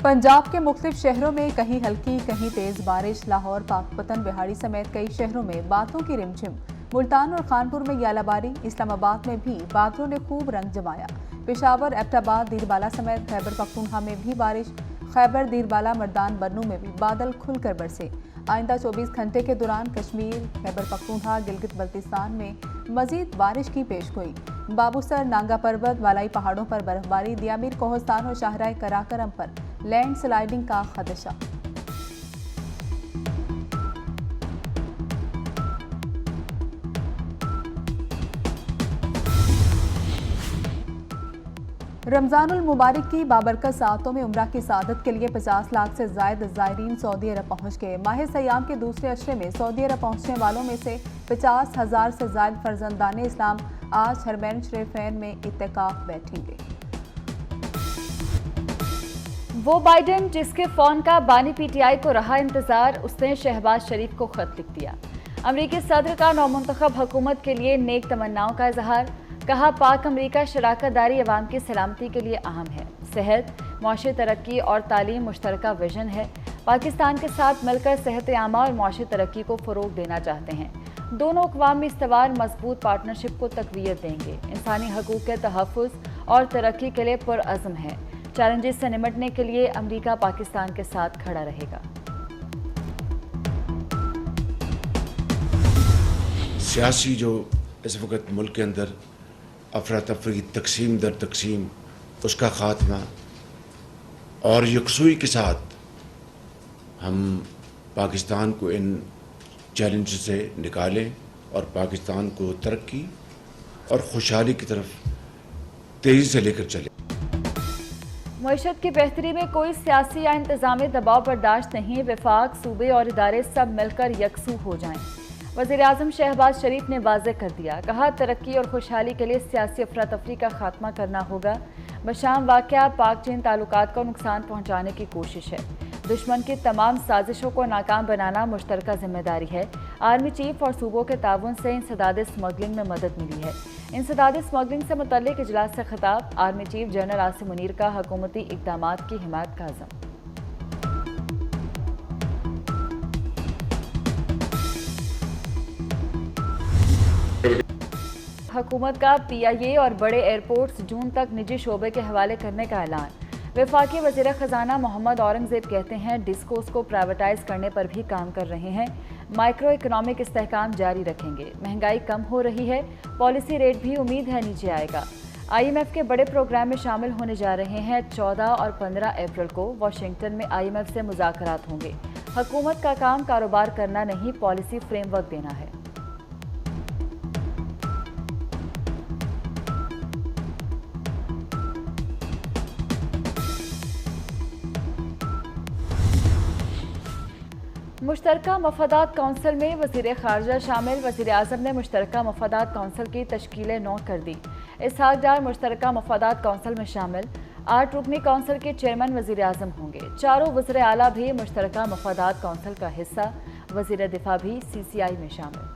पंजाब के मुख्तलिफ शहरों में कहीं हल्की कहीं तेज बारिश। लाहौर, पाकपतन, बिहाड़ी समेत कई शहरों में बादलों की रिमझिम। मुल्तान और खानपुर में यालाबारी। इस्लामाबाद में भी बादलों ने खूब रंग जमाया। पेशावर, एबटाबाद, दीरबाला समेत खैबर पख्तूनख्वा में भी बारिश। खैबर, दीरबाला, मर्दान, बन्नू में भी बादल खुलकर बरसे। आइंदा 24 घंटे के दौरान कश्मीर, खैबर पख्तूनख्वा, गिलगित बल्तिस्तान में मजीद बारिश की पेशगोई। बाबूसर, नांगा पर्वत, वालाई पहाड़ों पर बर्फबारी। दियामीर, कोहस्तान और शाहराह कराकरम पर लैंड स्लाइडिंग का खदशा। रमजानुल मुबारक की बाबरकत सातों में उम्रा की सादत के लिए 50 लाख से जायद ज़ायरीन सऊदी अरब पहुंच गए। माह सयाम के दूसरे अशरे में सऊदी अरब पहुंचने वालों में से 50,000 से जायद फर्जंदाने इस्लाम आज हरमैन शरीफैन में इत्तेकाफ बैठेंगे। वो बाइडेन जिसके फोन का बानी पीटीआई को रहा इंतजार, उसने शहबाज शरीफ को खत लिख दिया। अमरीकी सदर का नौमुंतखब हुकूमत के लिए नेक तमन्नाओं का इजहार। कहा, पाक अमरीका शराकत दारी अवाम की सलामती के लिए अहम है। सेहत, मौशी तरक्की और तालीम मुश्तरका विजन है। पाकिस्तान के साथ मिलकर सेहत आमा और मौशी तरक्की को फ़रोग देना चाहते हैं। दोनों अक़वामी इस्तवार मजबूत पार्टनरशिप को तक़वियत देंगे। इंसानी हकूक़ के तहफ़्फ़ुज़ और तरक्की के लिए पुरअज़्म है। चैलेंजेस से निमटने के लिए अमरीका पाकिस्तान के साथ खड़ा रहेगा। सियासी जो इस वक्त मुल्क के अंदर अफरा तफरी, तकसीम दर तकसीम, उसका ख़ात्मा और यकसुई के साथ हम पाकिस्तान को इन चैलेंज से निकालें और पाकिस्तान को तरक्की और खुशहाली की तरफ तेज़ी से लेकर चलें। मईशत की बेहतरी में कोई सियासी या इंतजामी दबाव बर्दाश्त नहीं। वफाक, सूबे और इदारे सब मिलकर यकसू हो जाएं। वज़ीर-ए-आज़म शहबाज शरीफ ने वाज़ेह कर दिया। कहा, तरक्की और खुशहाली के लिए सियासी अफरा तफरी का खात्मा करना होगा। बशाम वाक़या पाक चीन ताल्लुकात को नुकसान पहुँचाने की कोशिश है। दुश्मन की तमाम साजिशों को नाकाम बनाना मुश्तरका जिम्मेदारी है। आर्मी चीफ और सूबों के ताउन से इंसदाद स्मगलिंग में मदद मिली है। इंसदाद स्मगलिंग से मुतल्लिक इजलास से खिताब। Army chief general Asim Munir का हुकूमती इक़दामात की हिमायत का अज़म। हुकूमत का PIA और बड़े एयरपोर्ट्स जून तक निजी शोबे के हवाले करने का ऐलान। वफाकी वज़ीर ख़जाना मोहम्मद औरंगज़ेब कहते हैं, डिस्कोस को प्राइवेटाइज करने पर भी काम कर रहे हैं। माइक्रो इकनॉमिक इस्तेहकाम जारी रखेंगे। महंगाई कम हो रही है। पॉलिसी रेट भी उम्मीद है नीचे आएगा। IMF के बड़े प्रोग्राम में शामिल होने जा रहे हैं। 14 और 15 अप्रैल को वाशिंगटन में IMF से मुज़ाकरात होंगे। हुकूमत का काम कारोबार करना नहीं, पॉलिसी फ्रेमवर्क देना है। मुश्तरका मफादात कौंसिल में वज़ीर ख़ारजा शामिल। वज़ीर-ए-आज़म ने मुश्तरका मफादात कौंसिल की तश्कील 9 कर दी। इसहाक डार मुश्तरका मफादात कौंसिल में शामिल। 8 रुकनी कौंसिल के चेयरमैन वज़ीर-ए-आज़म होंगे। चारों वज़ीर आला भी मुश्तरका मफादात कौंसिल का हिस्सा। वज़ीर दिफा भी CCI में शामिल।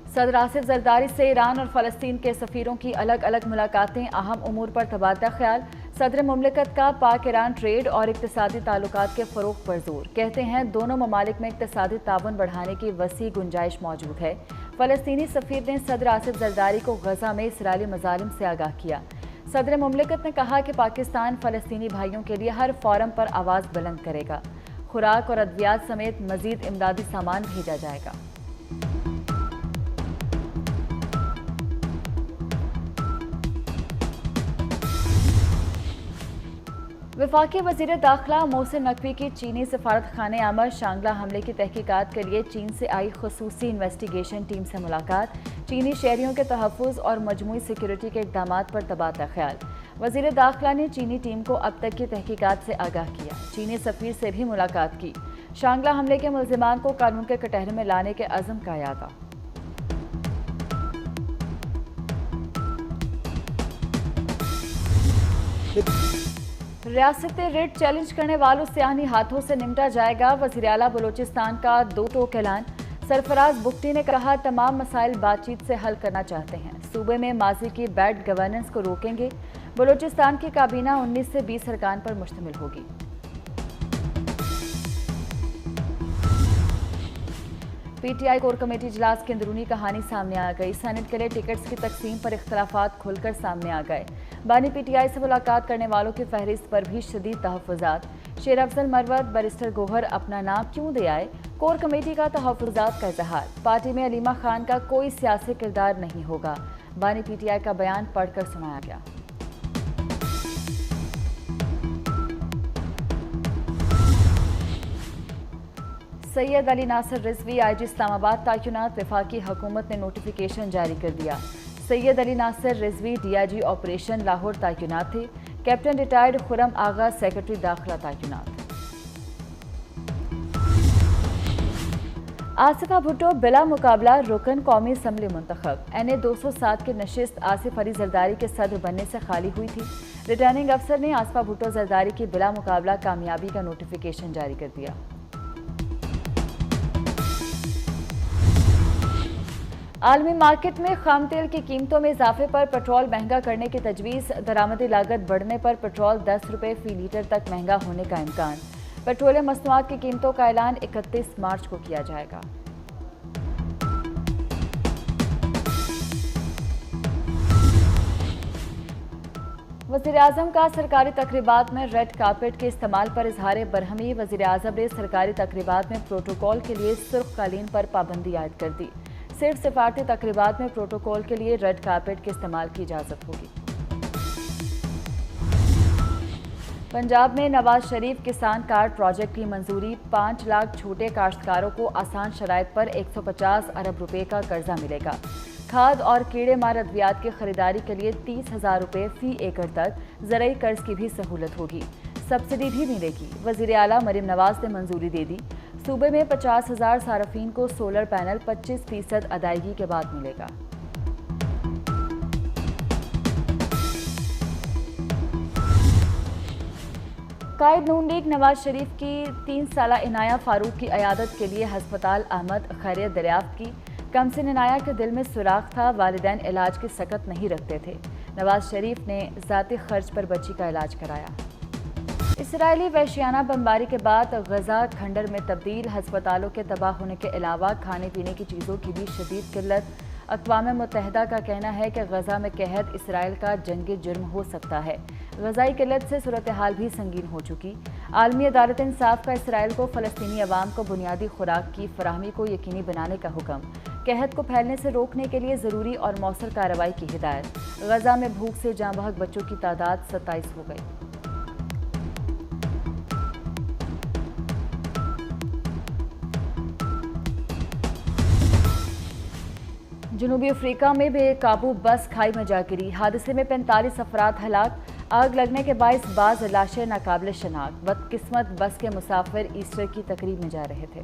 सदर आसिफ जरदारी से ईरान और फ़लस्तीन के सफ़ीरों की अलग अलग मुलाकातें। अहम उमूर पर तबादला ख्याल। सदर मुमलिकत का पाक ईरान ट्रेड और इक़्तिसादी ताल्लुकात के फ़रोग़ पर जोर। कहते हैं, दोनों ममालिक में इक़्तिसादी ताउन बढ़ाने की वसी गुंजाइश मौजूद है। फ़लस्तीनी सफ़ीर ने सदर आसिफ जरदारी को गज़ा में इसराइली मज़ालिम से आगाह किया। सदर मुमलिकत ने कहा कि पाकिस्तान फ़लस्तीनी भाइयों के लिए हर फ़ोरम पर आवाज़ बुलंद करेगा। खुराक और अद्वियात समेत मज़ीद इमदादी सामान भेजा जाएगा। वफाकी वज़ीर दाखिला मोहसिन नकवी की चीनी सफारत खाने आमद। शांगला हमले की तहकीकात के लिए चीन से आई खसूसी इन्वेस्टिगेशन टीम से मुलाकात। चीनी शहरियों के तहफ़्फ़ुज़ और मजमूई सिक्योरिटी के इक़दामात पर तबादला ख्याल। वज़ीर दाखिला ने चीनी टीम को अब तक की तहकीकात से आगाह किया। चीनी सफ़ीर से भी मुलाकात की। शांगला हमले के मुल्ज़िमान को कानून के कटहरे में लाने के अज़्म का यादा। रियासत रिट चैलेंज करने वालों से आनी हाथों से निपटा जाएगा। वज़ीर आला बलोचिस्तान का 2 टोक ऐलान। सरफराज बुख्ती ने कहा, तमाम मसाइल बातचीत से हल करना चाहते हैं। सूबे में माजी की बैड गवर्नेंस को रोकेंगे। बलूचिस्तान की काबीना 19 से 20 अरकान पर मुश्तमिल होगी। पीटीआई कोर कमेटी इजलास की अंदरूनी कहानी सामने आ गई। सेनेट के लिए टिकट्स की तकसीम पर इख्तलाफात खुलकर सामने आ गए। बानी पीटीआई से मुलाकात करने वालों की फहरिस्त पर भी शदीद तहफ़्फ़ुज़ात। शेर अफजल मरवत बैरिस्टर गोहर अपना नाम क्यों दे आए, कोर कमेटी का तहफ़्फ़ुज़ात का इजहार। पार्टी में अलीमा खान का कोई सियासी किरदार नहीं होगा। बानी पीटीआई का बयान पढ़कर सुनाया गया। सैयद अली नासिर रिजवी आईजी इस्लामाबाद तैनात। वफाकी हुकूमत ने नोटिफिकेशन जारी कर दिया। सैयद अली नासिर रिजवी डीआईजी ऑपरेशन लाहौर तैनात थे। कैप्टन रिटायर्ड खुरम आगा सेक्रेटरी दाखिला तैनात। आसिफा भुट्टो बिला मुकाबला रुकन कौमी असम्बली मुंतखब। NA 207 की नशिस्त आसिफ अली जरदारी के सदर बनने से खाली हुई थी। रिटर्निंग अफसर ने आसिफा भुट्टो जरदारी की बिला मुकाबला कामयाबी का नोटिफिकेशन जारी कर दिया। आलमी मार्केट में खाम तेल की कीमतों में इजाफे पर पेट्रोल महंगा करने की तजवीज़। दरामदी लागत बढ़ने पर पेट्रोल 10 रुपये फी लीटर तक महंगा होने का इम्कान। पेट्रोलियम मसनूआत की कीमतों का ऐलान 31 मार्च को किया जाएगा। वज़ीर-ए-आज़म का सरकारी तकरीबात में रेड कार्पेट के इस्तेमाल पर इजहार बरहमी। वज़ीर-ए-आज़म ने सरकारी तकरीबात में प्रोटोकॉल के लिए सुर्ख कालीन पर पाबंदी आयद कर दी। सिर्फ सिफारती तकरीबात में प्रोटोकॉल के लिए रेड कार्पेट के इस्तेमाल की इजाज़त होगी। पंजाब में नवाज शरीफ किसान कार्ड प्रोजेक्ट की मंजूरी। 5 लाख छोटे काश्तकारों को आसान शराइत पर 150 अरब रुपए का कर्जा मिलेगा। खाद और कीड़े मार अद्वियात की खरीदारी के लिए 30,000 रुपए फी एकड़ तक ज़रई कर्ज की भी सहूलत होगी। सब्सिडी भी मिलेगी। वज़ीर आला मरीम नवाज ने मंजूरी दे दी। सूबे में 50,000 सारफीन को सोलर पैनल 25% अदायगी के बाद मिलेगा। कायद नून लीग नवाज शरीफ की 3 साला इनाया फारूक की अयादत के लिए हस्पताल अहमद खैरियत दरियाफ्त की। कमसिन इनाया के दिल में सुराख था। वालिदैन इलाज की सकत नहीं रखते थे। नवाज शरीफ ने ज़ाती खर्च पर बच्ची का इलाज कराया। इसराइली वहशियाना बमबारी के बाद गजा खंडर में तब्दील। हस्पतालों के तबाह होने के अलावा खाने पीने की चीज़ों की भी शदीद किल्लत। अक़वाम मुत्तहिदा का कहना है कि गजा में कहत इसराइल का जंगी जुर्म हो सकता है। गजाई किल्लत से सूरत हाल भी संगीन हो चुकी। आलमी अदालत इंसाफ का इसराइल को फ़लस्तीनी अवाम को बुनियादी खुराक की फराहमी को यकीनी बनाने का हुक्म। कहत को फैलने से रोकने के लिए ज़रूरी और मौसर कार्रवाई की हिदायत। गजा में भूख से जाँ बहक बच्चों की तादाद 27 हो गई। जनूबी अफ्रीका में बेकाबू बस खाई में जा गिरी। हादसे में 45 अफराद हलाक। आग लगने के बायस बाज लाशें नाकाबिल शनाख्त। बदकिस्मत बस के मुसाफिर ईस्टर की तकरीब में जा रहे थे।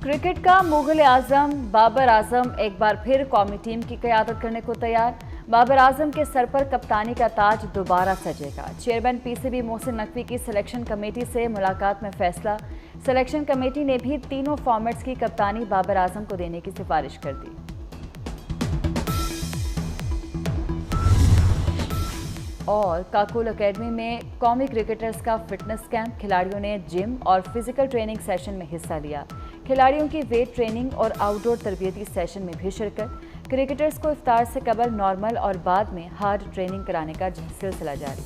क्रिकेट का मुगल आजम बाबर आजम एक बार फिर कौमी टीम की क़यादत करने को तैयार। बाबर आजम के सर पर कप्तानी का ताज दोबारा सजेगा। चेयरमैन PCB मोहसिन नकवी की सिलेक्शन कमेटी से मुलाकात में फैसला। सिलेक्शन कमेटी ने भी तीनों फॉर्मेट्स की कप्तानी बाबर आजम को देने की सिफारिश कर दी। और काकुल एकेडमी में कौमी क्रिकेटर्स का फिटनेस कैंप। खिलाड़ियों ने जिम और फिजिकल ट्रेनिंग सेशन में हिस्सा लिया। खिलाड़ियों की वेट ट्रेनिंग और आउटडोर तरबियती सेशन में भी शिरकत। क्रिकेटर्स को इफ्तार से कबल नॉर्मल और बाद में हार्ड ट्रेनिंग कराने का सिलसिला जारी।